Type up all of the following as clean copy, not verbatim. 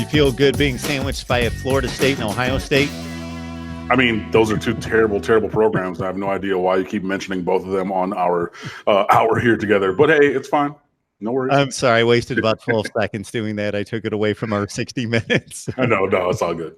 feel good being sandwiched by a Florida State and Ohio State? I mean, those are two terrible, terrible programs. I have no idea why you keep mentioning both of them on our hour here together. But hey, it's fine. No worries. I'm sorry. I wasted about 12 seconds doing that. I took it away from our 60 minutes. No, it's all good.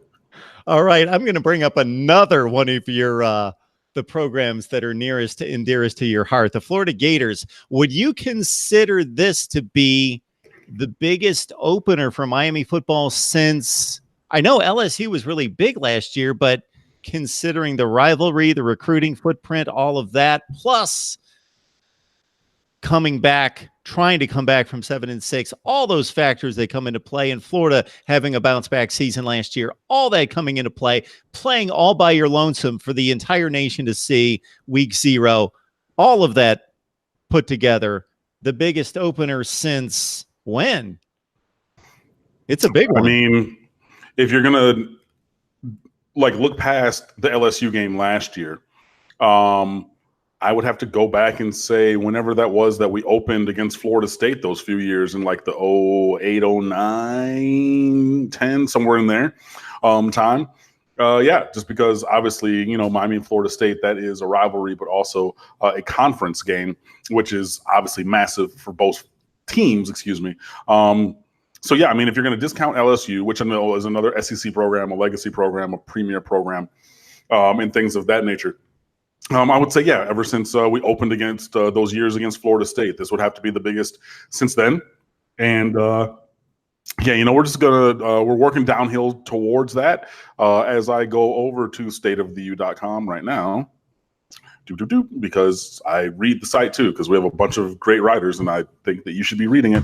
All right. I'm going to bring up another one of your the programs that are nearest and dearest to your heart, the Florida Gators. Would you consider this to be the biggest opener for Miami football since I know LSU was really big last year, but considering the rivalry, the recruiting footprint, all of that, plus trying to come back from 7-6, all those factors that come into play, in Florida having a bounce back season last year, all that coming into play, playing all by your lonesome for the entire nation to see week 0, all of that put together, the biggest opener since when? It's a big one. I mean, if you're going to look past the LSU game last year, I would have to go back and say whenever that was that we opened against Florida State those few years in like the 08, 09, 10, somewhere in there time. Just because obviously, Miami and Florida State, that is a rivalry, but also a conference game, which is obviously massive for both teams, excuse me. So, yeah, I mean, if you're going to discount LSU, which I know is another SEC program, a legacy program, a premier program, and things of that nature, I would say, yeah, ever since we opened against those years against Florida State, this would have to be the biggest since then. And, we're just going to we're working downhill towards that as I go over to stateoftheu.com right now. Because I read the site too, because we have a bunch of great writers and I think that you should be reading it.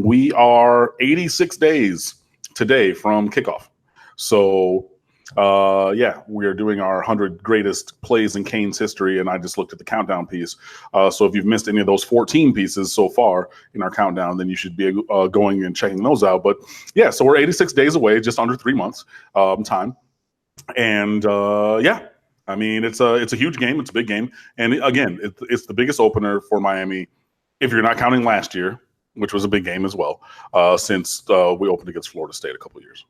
We are 86 days today from kickoff. So, we are doing our 100 greatest plays in Canes history, and I just looked at the countdown piece. So if you've missed any of those 14 pieces so far in our countdown, then you should be going and checking those out. But yeah, so we're 86 days away, just under 3 months time. And I mean, it's a huge game. It's a big game. And again, it's the biggest opener for Miami, if you're not counting last year, which was a big game as well, since we opened against Florida State a couple of years.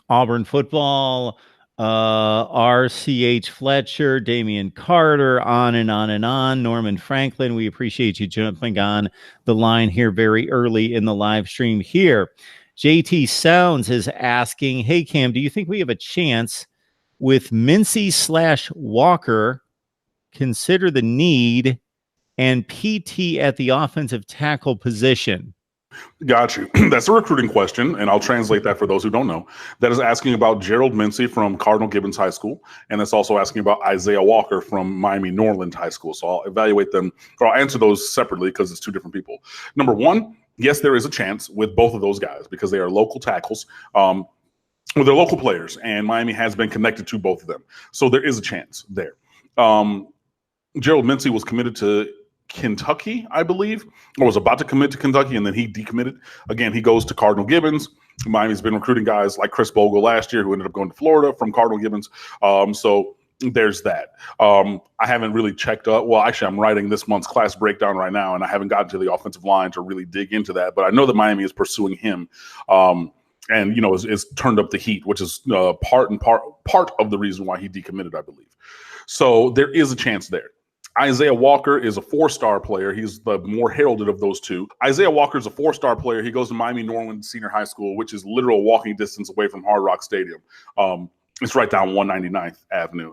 Auburn football, R.C.H. Fletcher, Damian Carter, on and on and on. Norman Franklin, we appreciate you jumping on the line here very early in the live stream here. JT Sounds is asking, hey, Cam, do you think we have a chance with Mincy/Walker, consider the need, and PT at the offensive tackle position? Got you. That's a recruiting question, and I'll translate that for those who don't know. That is asking about GERALD Mincy from Cardinal Gibbons High School, and that's also asking about Isaiah Walker from Miami Norland High School. So I'll evaluate them, or I'll answer those separately because it's two different people. Number one, yes, there is a chance with both of those guys because they are local tackles. They're local players, and Miami has been connected to both of them. So there is a chance there. GERALD Mincy was committed to Kentucky, I believe, or was about to commit to Kentucky, and then he decommitted. Again, he goes to Cardinal Gibbons. Miami's been recruiting guys like Chris Bogle last year who ended up going to Florida from Cardinal Gibbons. So there's that. I haven't really checked up. Well, actually, I'm writing this month's class breakdown right now, and I haven't gotten to the offensive line to really dig into that. But I know that Miami is pursuing him. And is turned up the heat, which is part of the reason why he decommitted, I believe. So there is a chance there. Isaiah Walker is a 4-star player. He's the more heralded of those two. Isaiah Walker is a 4-star player. He goes to Miami Norland Senior High School, which is literal walking distance away from Hard Rock Stadium. It's right down 199th Avenue,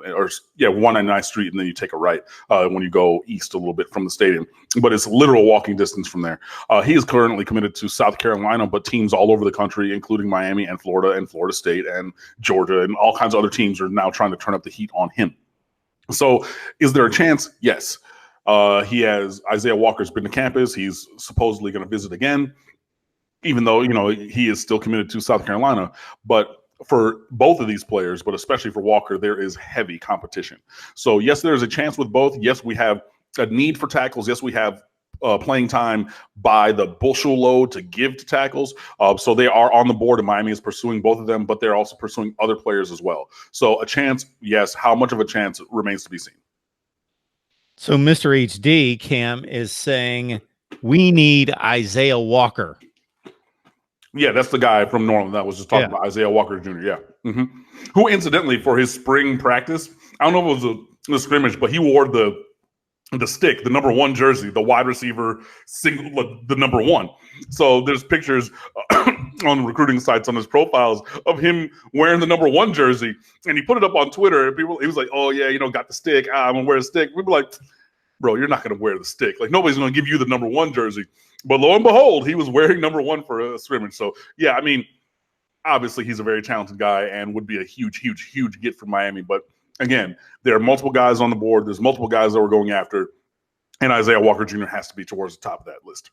199th Street, and then you take a right when you go east a little bit from the stadium. But it's literal walking distance from there. He is currently committed to South Carolina, but teams all over the country, including Miami and Florida State and Georgia, and all kinds of other teams are now trying to turn up the heat on him. So is there a chance? Yes. Isaiah Walker's been to campus. He's supposedly going to visit again, even though, he is still committed to South Carolina. But for both of these players, but especially for Walker, there is heavy competition. So yes, there's a chance with both. Yes, we have a need for tackles. Yes, we have playing time by the bushel load to give to tackles. So they are on the board, and Miami is pursuing both of them, but they're also pursuing other players as well. So a chance, yes. How much of a chance remains to be seen. So Mr. HD, Cam, is saying we need Isaiah Walker. Yeah, that's the guy from Norland that was just talking about, Isaiah Walker Jr. Yeah. Who, incidentally, for his spring practice, I don't know if it was a scrimmage, but he wore the stick, the number 1 jersey, the wide receiver, the number 1. So there's pictures on recruiting sites on his profiles of him wearing the number 1 jersey, and he put it up on Twitter. And he was like, "Oh yeah, got the stick. I'm gonna wear the stick." We were like, "Bro, you're not gonna wear the stick. Like nobody's gonna give you the number 1 jersey." But lo and behold, he was wearing number 1 for a scrimmage. So yeah, I mean, obviously he's a very talented guy and would be a huge get for Miami. But again, there are multiple guys on the board. There's multiple guys that we're going after, and Isaiah Walker Jr. has to be towards the top of that list.